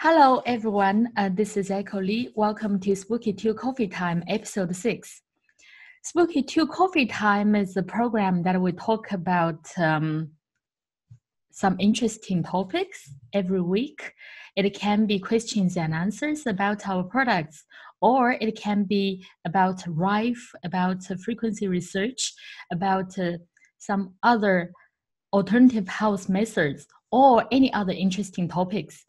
Hello, everyone. This is Echo Lee. Welcome to Spooky 2 Coffee Time, Episode 6. Spooky 2 Coffee Time is a program that we talk about some interesting topics every week. It can be questions and answers about our products, or it can be about Rife, about frequency research, about some other alternative health methods, or any other interesting topics.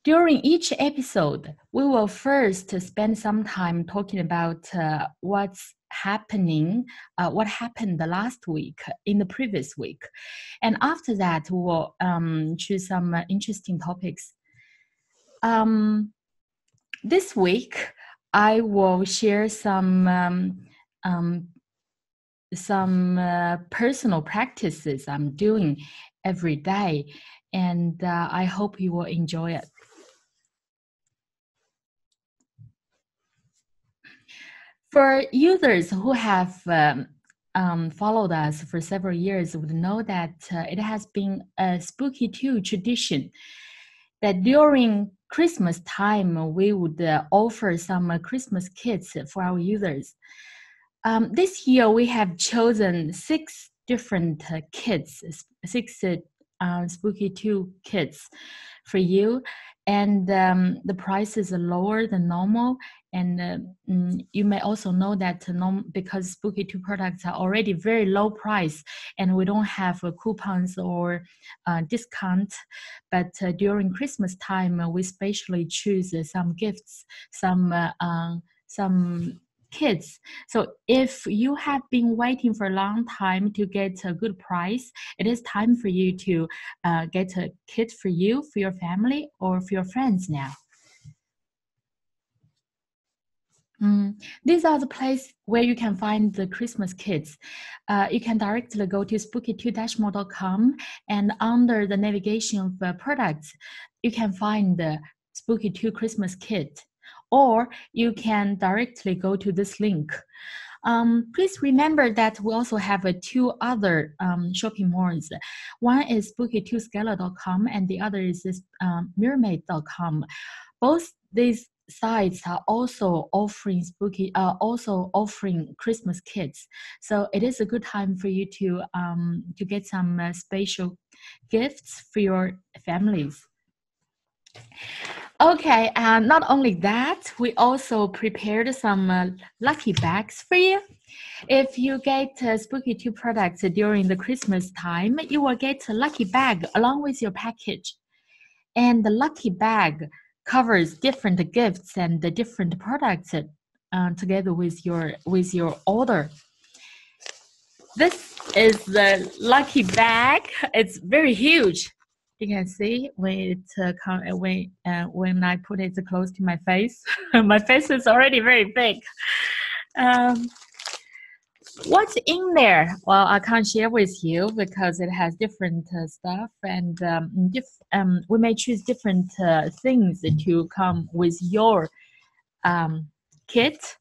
During each episode, we will first spend some time talking about what's happening, what happened the last week, in the previous week. And after that, we will choose some interesting topics. This week, I will share some personal practices I'm doing every day, and I hope you will enjoy it. For users who have followed us for several years would know that it has been a Spooky 2 tradition that during Christmas time, we would offer some Christmas kits for our users. This year, we have chosen 6 different kits, 6 Spooky 2 kits for you. And the price is lower than normal. And you may also know that because Spooky 2 products are already very low price and we don't have coupons or discount, but during Christmas time, we specially choose some gifts, some kits. So if you have been waiting for a long time to get a good price, it is time for you to get a kit for you, for your family, or for your friends now. These are the places where you can find the Christmas kits. You can directly go to spooky2-more.com, and under the navigation of products, you can find the Spooky 2 Christmas kit. Or you can directly go to this link. Please remember that we also have 2 other shopping malls. One is spooky2scalar.com and the other is mermaid.com. Both these sites are also offering Christmas kits. So it is a good time for you to get some special gifts for your families. Okay, and not only that, we also prepared some lucky bags for you. If you get Spooky 2 products during the Christmas time, you will get a lucky bag along with your package. And the lucky bag covers different gifts and the different products together with your order. This is the lucky bag. It's very huge. You can see when I put it close to my face, my face is already very big. What's in there? Well, I can't share with you because it has different stuff, and we may choose different things to come with your kit.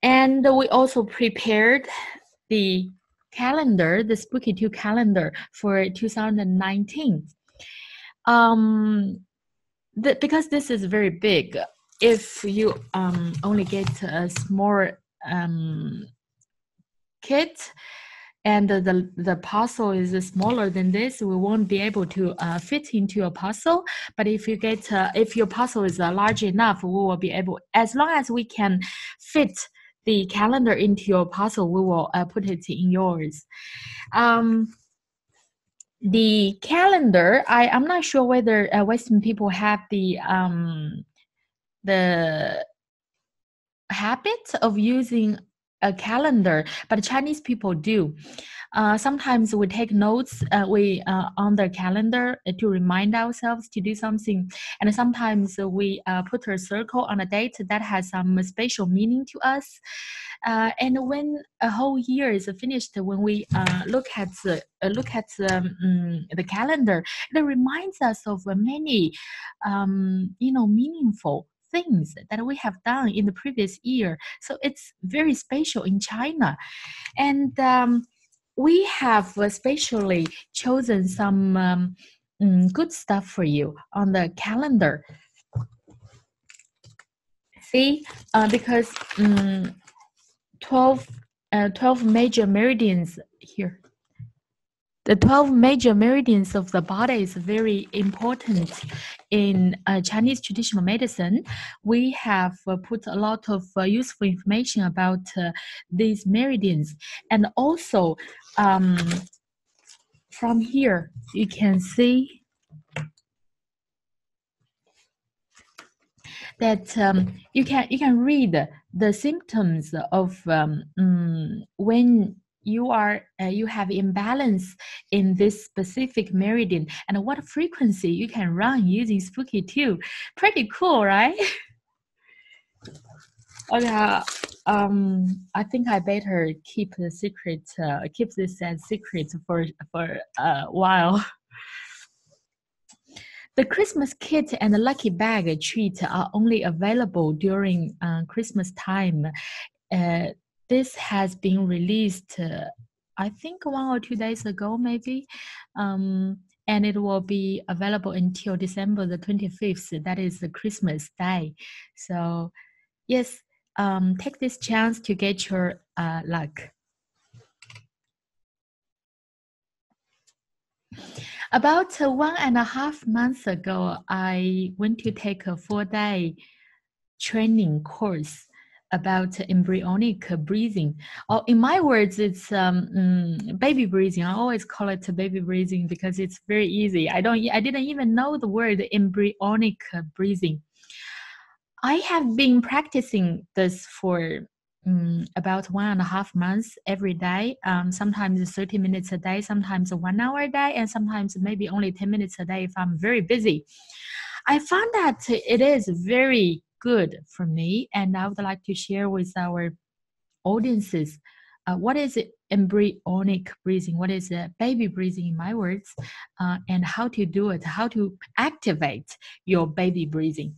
And we also prepared the calendar, the Spooky 2 calendar for 2019. Because this is very big, if you only get a small kit and the parcel is smaller than this, we won't be able to fit into a parcel. But if you get if your parcel is large enough, we will be able, as long as we can fit the calendar into your parcel, we will put it in yours. The calendar, I'm not sure whether Western people have the habit of using a calendar, but Chinese people do. Sometimes we take notes on the calendar to remind ourselves to do something, and sometimes we put a circle on a date that has some special meaning to us. And when a whole year is finished, when we look at the calendar, it reminds us of many meaningful things that we have done in the previous year. So it's very special in China. And we have especially chosen some good stuff for you on the calendar. See, because 12, 12 major meridians here. The 12 major meridians of the body is very important in Chinese traditional medicine. We have put a lot of useful information about these meridians. And also from here, you can see that you can read the symptoms of when you have imbalance in this specific meridian and what frequency you can run using Spooky 2. Pretty cool, right? Okay, I think I better keep the secret, keep this as secret for a while. The Christmas kit and the lucky bag treat are only available during Christmas time. This has been released, I think 1 or 2 days ago, maybe. And it will be available until December the 25th. That is the Christmas day. So, yes, take this chance to get your luck. About 1.5 months ago, I went to take a 4-day training course about embryonic breathing. Or in my words, it's baby breathing. I always call it baby breathing because it's very easy. I didn't even know the word embryonic breathing. I have been practicing this for about 1.5 months every day, sometimes 30 minutes a day, sometimes 1 hour a day, and sometimes maybe only 10 minutes a day if I'm very busy. I found that it is very good for me, and I would like to share with our audiences what is embryonic breathing, what is baby breathing in my words, and how to do it, how to activate your baby breathing.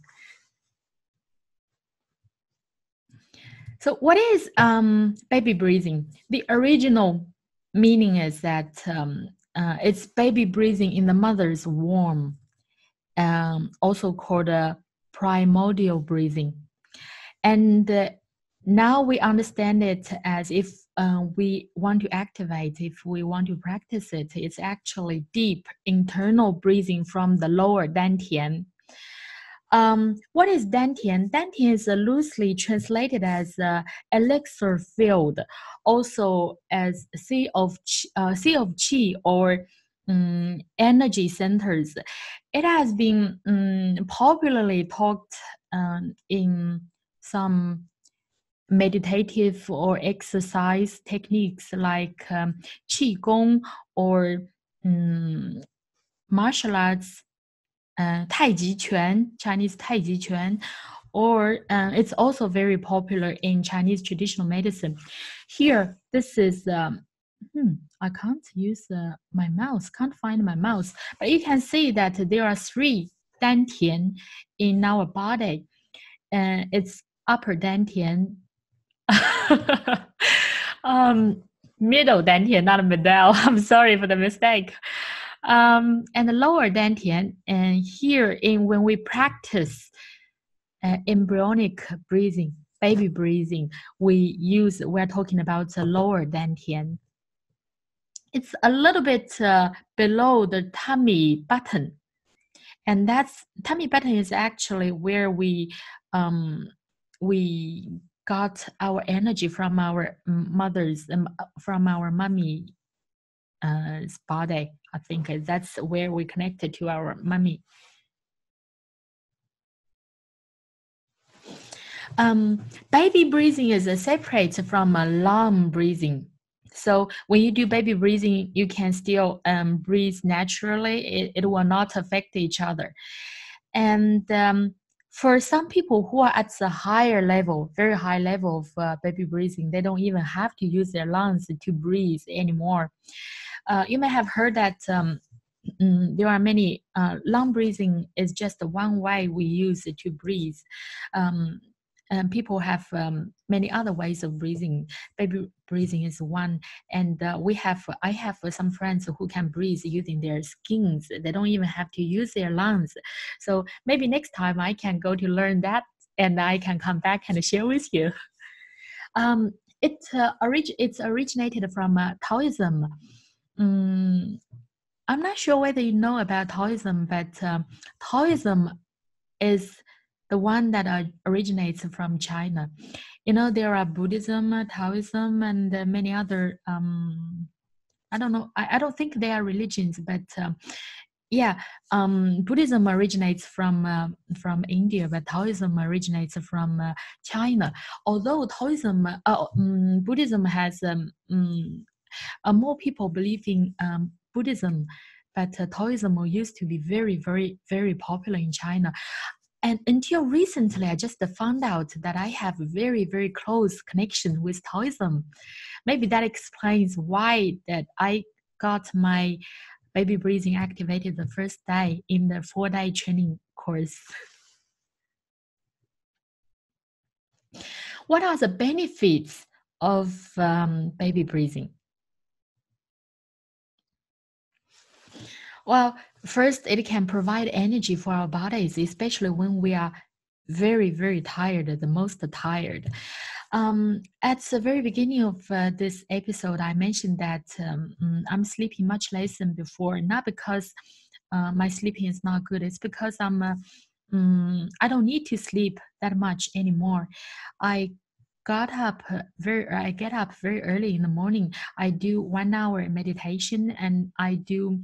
So what is baby breathing? The original meaning is that it's baby breathing in the mother's womb, also called primordial breathing. And now we understand it as if we want to activate, if we want to practice it, it's actually deep internal breathing from the lower dantian. What is dantian? Dantian is loosely translated as elixir field, also as sea of qi or energy centers. It has been popularly talked in some meditative or exercise techniques like qi gong or martial arts, Tai Chi Quan, Chinese Tai Chi Quan, or it's also very popular in Chinese traditional medicine. Here, this is, I can't use my mouse, can't find my mouse, but you can see that there are 3 dantian in our body. It's upper dantian, middle dantian, not middle. I'm sorry for the mistake. And the lower dantian. And here, when we practice embryonic breathing, baby breathing, we're talking about the lower dantian. It's a little bit below the tummy button, and that's tummy button is actually where we got our energy from our mothers, from our mummy body. I think that's where we connected to our mummy. Baby breathing is separate from lung breathing. So when you do baby breathing, you can still breathe naturally. It will not affect each other. And for some people who are at the higher level, very high level of baby breathing, they don't even have to use their lungs to breathe anymore. You may have heard that there are many lung breathing is just one way we use to breathe. people have many other ways of breathing. Baby breathing is one, and I have some friends who can breathe using their skins. They don't even have to use their lungs. So maybe next time I can go to learn that, and I can come back and share with you. Um, it's originated from Taoism. Mm, I'm not sure whether you know about Taoism, but Taoism is the one that originates from China. You know, there are Buddhism, Taoism, and many other. I don't know. I don't think they are religions, but yeah, Buddhism originates from India, but Taoism originates from China. Although Buddhism has more people believe in Buddhism, but Taoism used to be very, very, very popular in China. And until recently, I just found out that I have a very, very close connection with Taoism. Maybe that explains why that I got my baby breathing activated the first day in the 4-day training course. What are the benefits of baby breathing? Well, first, it can provide energy for our bodies, especially when we are very, very tired, the most tired. At the very beginning of this episode, I mentioned that I'm sleeping much less than before, not because my sleeping is not good. It's because I don't need to sleep that much anymore. I I get up very early in the morning. I do 1 hour meditation, and I do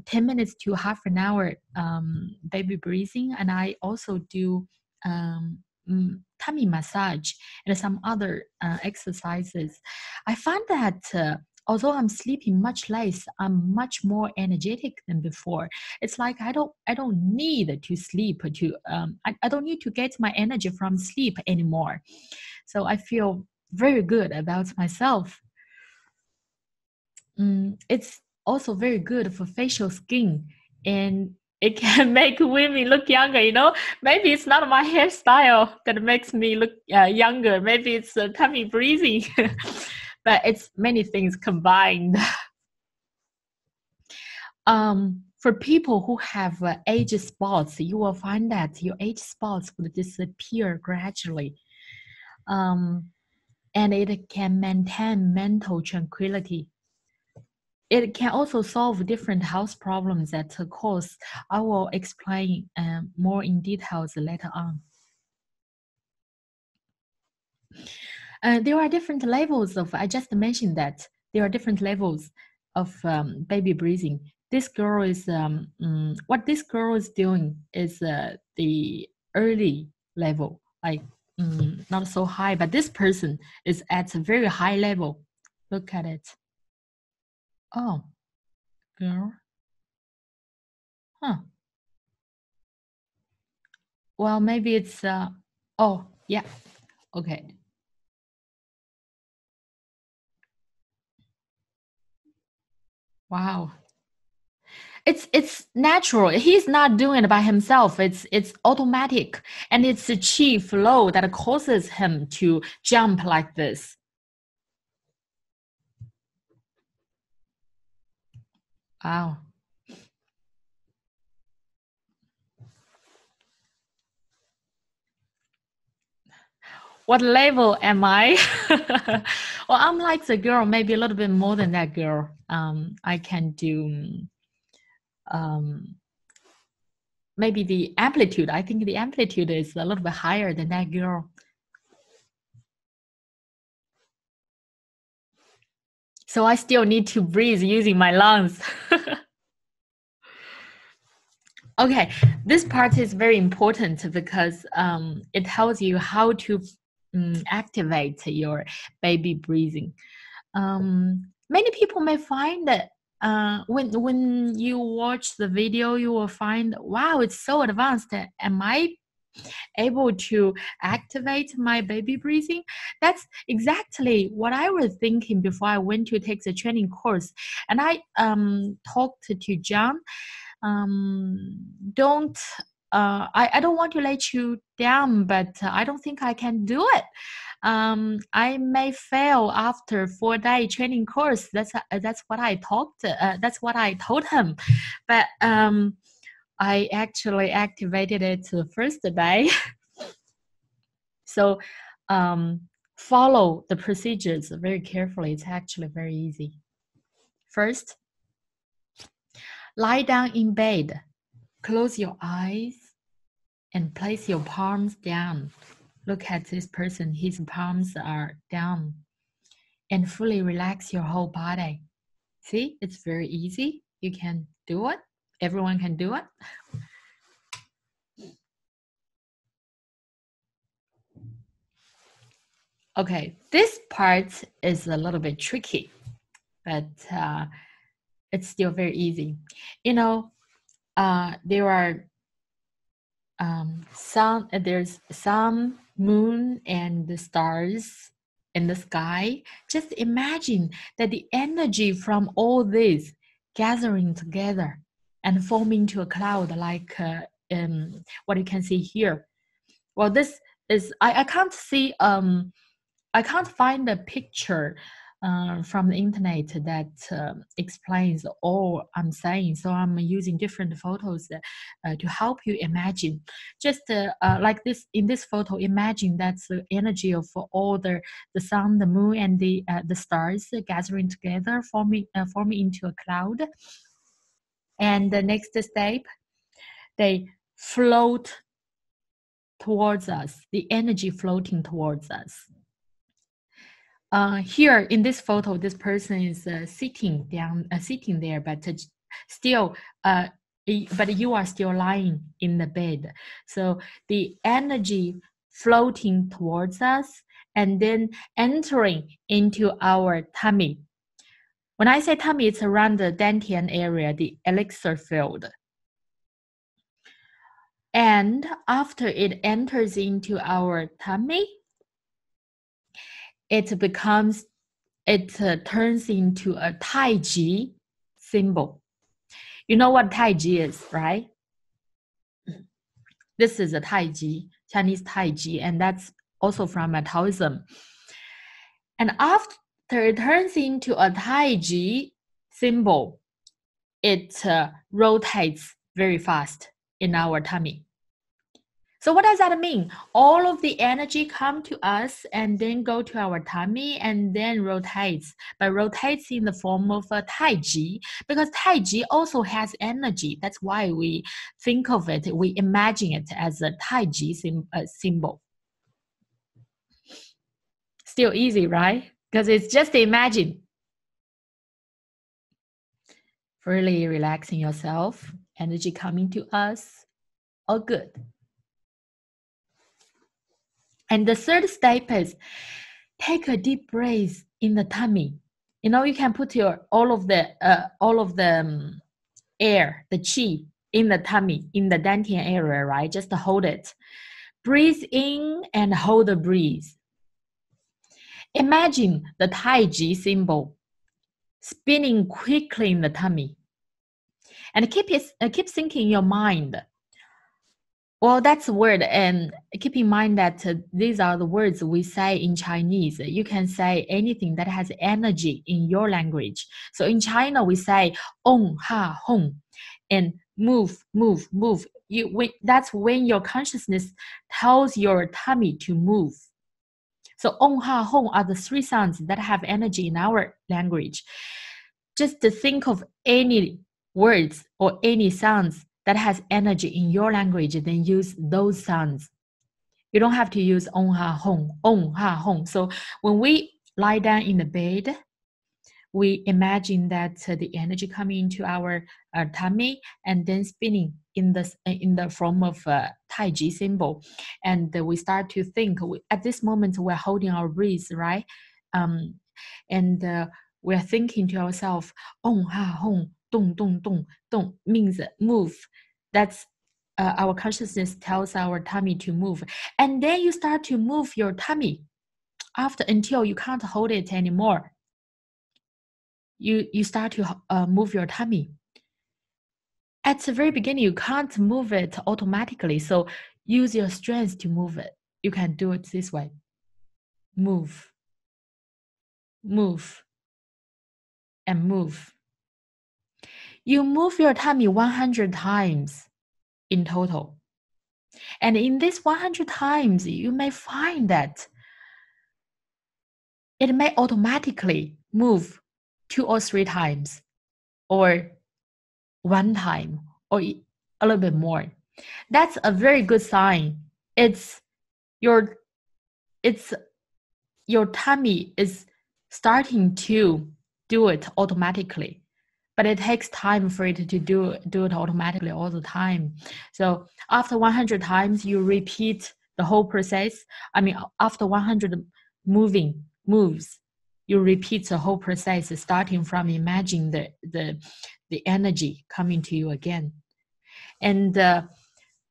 10 minutes to half an hour baby breathing, and I also do tummy massage and some other exercises. I find that although I'm sleeping much less, I'm much more energetic than before. It's like I don't need to sleep to I don't need to get my energy from sleep anymore. So I feel very good about myself. It's also very good for facial skin, and it can make women look younger. You know, maybe it's not my hairstyle that makes me look younger. Maybe it's tummy breathing, but it's many things combined. For people who have age spots, you will find that your age spots will disappear gradually. And it can maintain mental tranquility. It can also solve different health problems that cause. I will explain more in details later on. There are different levels of, I just mentioned that there are different levels of baby breathing. This girl is, what this girl is doing is the early level, like not so high, but this person is at a very high level. Look at it. Oh, girl. Huh. Well, maybe it's, oh, yeah, okay. Wow. It's natural. He's not doing it by himself. It's automatic, and it's the chi flow that causes him to jump like this. Wow. What level am I? Well, I'm like the girl, maybe a little bit more than that girl. I can do um, maybe the amplitude. I think the amplitude is a little bit higher than that girl. So I still need to breathe using my lungs. Okay, this part is very important because it tells you how to activate your baby breathing. Many people may find that when you watch the video, you will find, wow, it's so advanced. Am I able to activate my baby breathing? That's exactly what I was thinking before I went to take the training course. And I talked to John. Don't I don't want to let you down, but I don't think I can do it. I may fail after 4-day training course. That's what I talked. That's what I told him, but I actually activated it the first day. So follow the procedures very carefully. It's actually very easy. First, lie down in bed, close your eyes, and place your palms down. Look at this person, his palms are down. And fully relax your whole body. See, it's very easy. You can do it. Everyone can do it. Okay, this part is a little bit tricky, but it's still very easy. You know, there are there's sun, moon, and the stars in the sky. Just imagine that the energy from all this gathering together and forming into a cloud like what you can see here. Well, this is I can't see I can't find a picture from the internet that explains all I'm saying. So I'm using different photos to help you imagine. Just like this in this photo, imagine that's the energy of all the sun, the moon, and the stars gathering together, forming into a cloud. And the next step, they float towards us. The energy floating towards us. Here in this photo, this person is sitting there, but still, but you are still lying in the bed. So the energy floating towards us and then entering into our tummy. When I say tummy, it's around the dantian area, the elixir field. And after it enters into our tummy, it turns into a Tai Hsi symbol. You know what Tai Hsi is, right? This is a Tai Hsi, Chinese Tai Hsi, and that's also from Taoism. And after it turns into a Tai Hsi symbol, it rotates very fast in our tummy. So what does that mean? All of the energy come to us and then go to our tummy and then rotates, but rotates in the form of a Tai Hsi, because Tai Hsi also has energy. That's why we think of it, we imagine it as a Tai Hsi symbol. Still easy, right? Because it's just imagine. Really relaxing yourself, energy coming to us, all good. And the third step is take a deep breath in the tummy. You know, you can put all of the air, the qi in the tummy, in the dantian area, right? Just hold it. Breathe in and hold the breath. Imagine the Tai Hsi symbol spinning quickly in the tummy. And keep thinking in your mind. Well, that's a word, and keep in mind that these are the words we say in Chinese. You can say anything that has energy in your language. So in China, we say "ong ha hong," and move, move, move. That's when your consciousness tells your tummy to move. So "ong ha hong" are the three sounds that have energy in our language. Just to think of any words or any sounds that has energy in your language, then use those sounds. You don't have to use on ha hong. So when we lie down in the bed, we imagine that the energy coming into our tummy and then spinning in the form of a Tai Hsi symbol, and we start to think. At this moment, we're holding our breath, right? And we're thinking to ourselves, "Ong ha hong, dong dong dong dong" means move. That's our consciousness tells our tummy to move, and then you start to move your tummy until you can't hold it anymore. You start to move your tummy. at the very beginning, you can't move it automatically. So use your strength to move it. You can do it this way. Move, move, and move. You move your tummy 100 times in total. And in this 100 times, you may find that it may automatically move 2 or 3 times, or 1 time, or a little bit more. That's a very good sign. It's your tummy is starting to do it automatically, but it takes time for it to do it automatically all the time. So after 100 times, you repeat the whole process. I mean, after 100 moves, you repeat the whole process, starting from imagining the energy coming to you again. And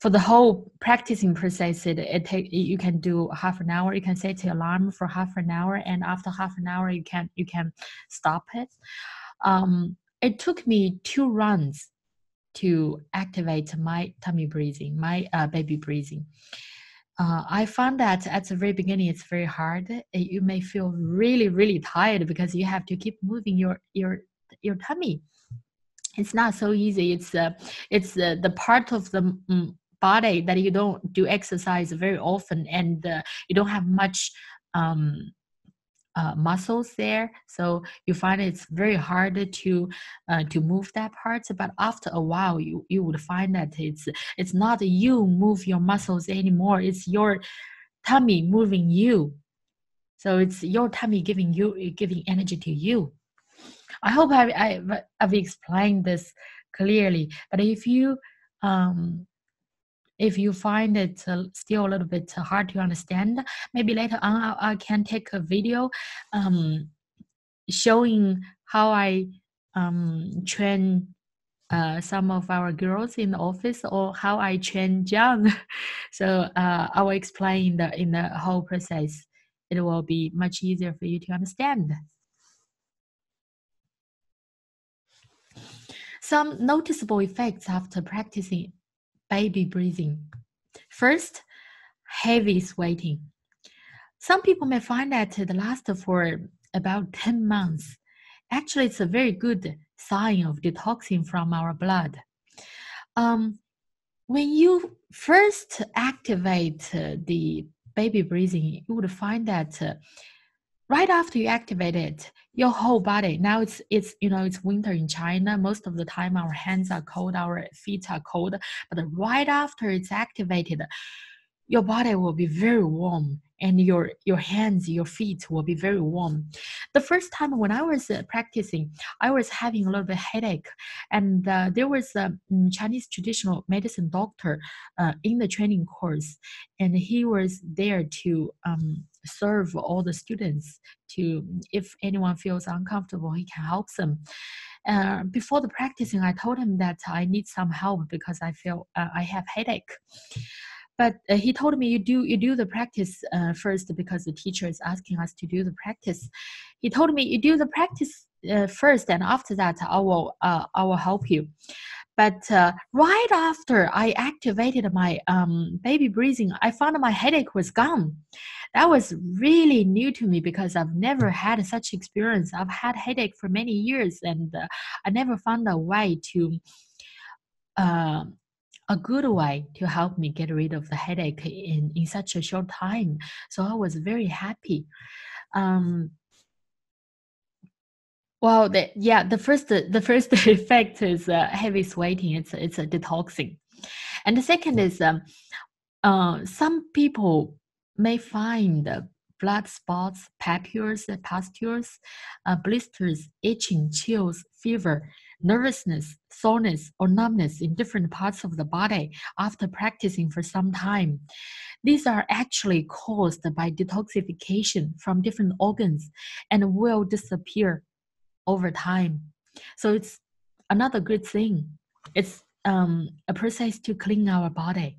for the whole practicing process, you can do half an hour. You can set the alarm for half an hour, and after half an hour, you can stop it. It took me 2 runs to activate my tummy breathing, my baby breathing. I found that at the very beginning, it's very hard. You may feel really, really tired because you have to keep moving your tummy. It's not so easy. It's the part of the body that you don't do exercise very often, and you don't have much muscles there, so you find it's very hard to move that part. But after a while, you would find that it's not you move your muscles anymore. It's your tummy moving you. So it's your tummy giving energy to you. I hope I've explained this clearly. But if you find it still a little bit hard to understand, maybe later on I can take a video showing how I train some of our girls in the office, or how I train John. So I will explain in the whole process. It will be much easier for you to understand. Some noticeable effects after practicing baby breathing. First, heavy sweating. Some people may find that it lasts for about 10 months. Actually, it's a very good sign of detoxing from our blood. When you first activate the baby breathing, you would find that right after you activate it, your whole body, now it's winter in China. Most of the time our hands are cold, our feet are cold, but right after it's activated, your body will be very warm, and your hands, your feet will be very warm. The first time when I was practicing, I was having a little bit headache, and there was a Chinese traditional medicine doctor in the training course, and he was there to serve all the students. To, if anyone feels uncomfortable, he can help them. Before the practicing, I told him that I need some help because I feel I have headache. But he told me, you do the practice first, because the teacher is asking us to do the practice. He told me, you do the practice first, and after that I will help you. But right after I activated my baby breathing, I found my headache was gone. That was really new to me because I've never had such experience. I've had headache for many years, and I never found a way to a good way to help me get rid of the headache in such a short time. So I was very happy. Well, the first effect is heavy sweating. It's a detoxing, and the second is some people may find blood spots, pustules, blisters, itching, chills, fever, nervousness, soreness, or numbness in different parts of the body after practicing for some time. These are actually caused by detoxification from different organs and will disappear over time. So it's another good thing. It's a process to clean our body.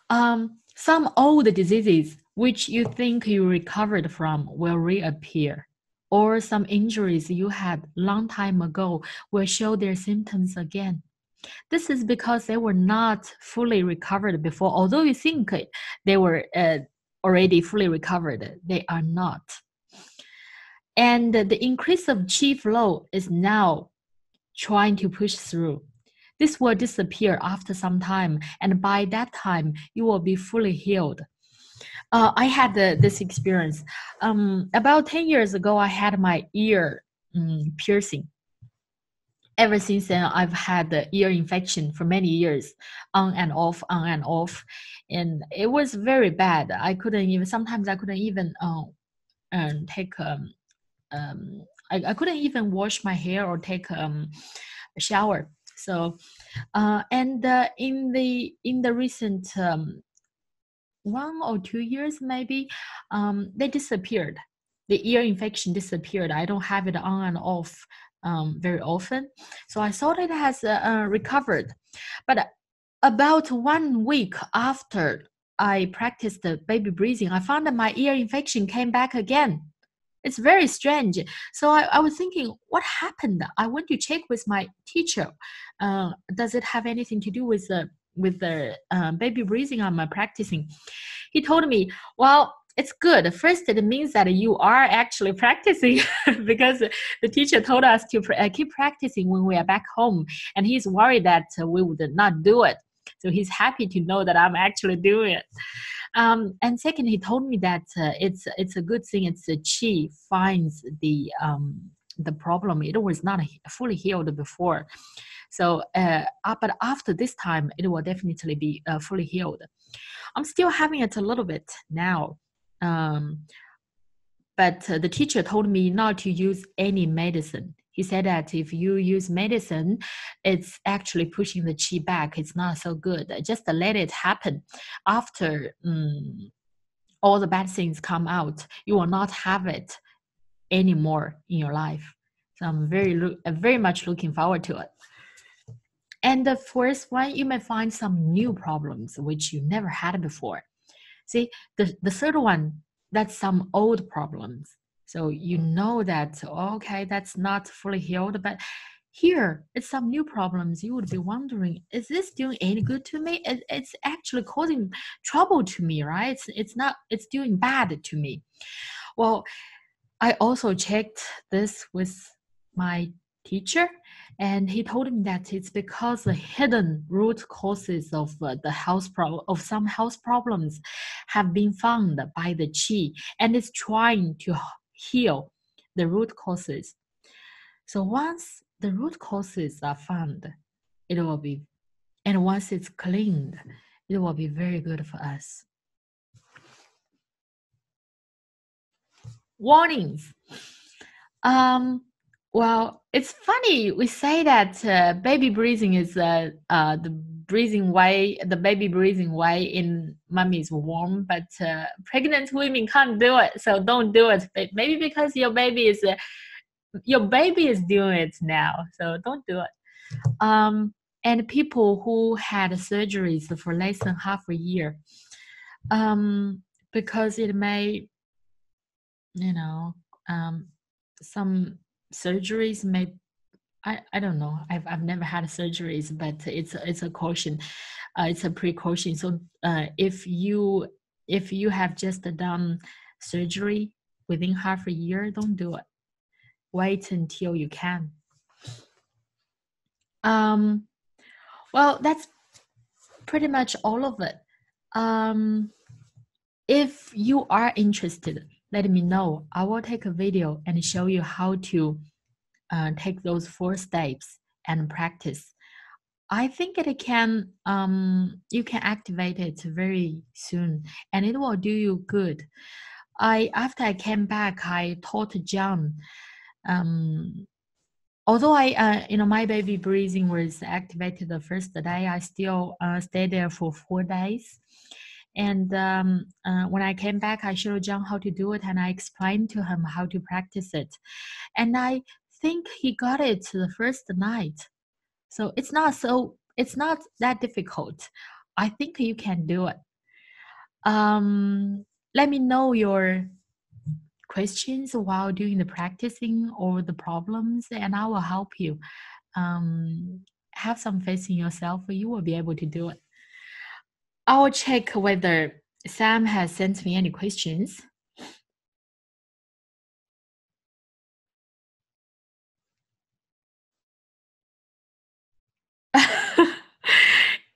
Some old diseases which you think you recovered from will reappear. or some injuries you had long time ago will show their symptoms again. This is because they were not fully recovered before. Although you think they were already fully recovered, they are not. And the increase of qi flow is now trying to push through. This will disappear after some time, and by that time, you will be fully healed. I had this experience. About 10 years ago, I had my ear piercing. Ever since then, I've had the ear infection for many years, on and off, on and off. And it was very bad. Sometimes I couldn't even take, I couldn't even wash my hair or take a shower. So, in the recent 1 or 2 years, maybe, they disappeared. The ear infection disappeared. I don't have it on and off very often. So I thought it has recovered. But about 1 week after I practiced the baby breathing, I found that my ear infection came back again. It's very strange. So I was thinking, what happened? I went to check with my teacher. Does it have anything to do with the baby breathing I'm practicing? He told me, well, it's good. First, it means that you are actually practicing because the teacher told us to keep practicing when we are back home. And he's worried that we would not do it. So he's happy to know that I'm actually doing it. And second, he told me that it's a good thing. It's the qi finds the problem. It was not fully healed before. So, but after this time, it will definitely be fully healed. I'm still having it a little bit now. But the teacher told me not to use any medicine. He said that if you use medicine, it's actually pushing the qi back. It's not so good. Just let it happen. After all the bad things come out, you will not have it anymore in your life. So I'm very much looking forward to it. And the fourth one, you may find some new problems which you never had before. See, the third one, that's some old problems. So you know that, okay, that's not fully healed, but here it's some new problems. You would be wondering, is this doing any good to me? It's actually causing trouble to me, right? It's doing bad to me. Well, I also checked this with my teacher, and he told me that it's because the hidden root causes of some health problems have been found by the qi, and it's trying to heal the root causes. So once the root causes are found, and once it's cleaned, it will be very good for us. Warnings. Well, it's funny we say that baby breathing is the baby breathing way in mommy's womb, but pregnant women can't do it, so don't do it. Maybe because your baby is doing it now, so don't do it. And people who had surgeries for less than half a year, because it may, some surgeries may, I don't know. I've never had surgeries, but it's a caution. It's a precaution. So if you have just done surgery within half a year, don't do it. Wait until you can. Well, that's pretty much all of it. If you are interested, let me know. I will take a video and show you how to take those 4 steps and practice. I think it can, you can activate it very soon, and it will do you good. After I came back, I taught John. Although my baby breathing was activated the first day, I still stayed there for 4 days. And when I came back, I showed John how to do it, and I explained to him how to practice it. And I think he got it the first night. So it's not that difficult. I think you can do it. Let me know your questions while doing the practicing or the problems, and I will help you. Have some faith in yourself. You will be able to do it. I will check whether Sam has sent me any questions.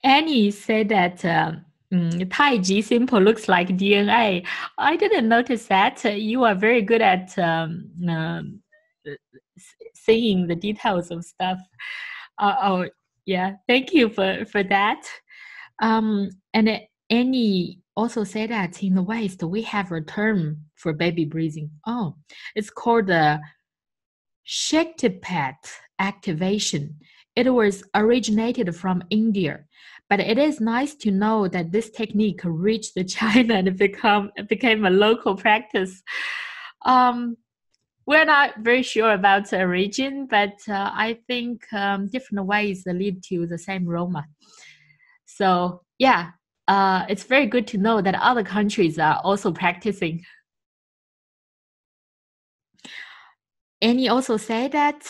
Annie said that Tai Chi simple looks like DNA. I didn't notice that. You are very good at seeing the details of stuff. Oh, yeah. Thank you for that. And Annie also said that in the West, we have a term for baby breathing. Oh, it's called the Shaktipat activation. It was originated from India, but it is nice to know that this technique reached China and became a local practice. Um, we're not very sure about the origin, but I think different ways lead to the same Roma. So yeah, it's very good to know that other countries are also practicing. Annie also said that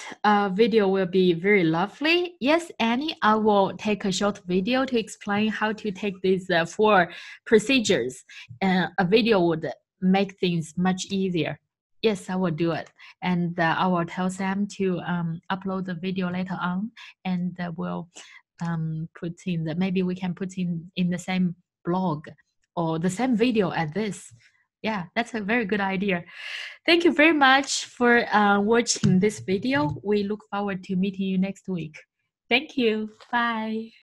video will be very lovely. Yes, Annie, I will take a short video to explain how to take these 4 procedures. A video would make things much easier. Yes, I will do it. And I will tell Sam to upload the video later on, and we'll put in the, maybe we can put in the same blog or the same video as this. Yeah, that's a very good idea. Thank you very much for watching this video. We look forward to meeting you next week. Thank you. Bye.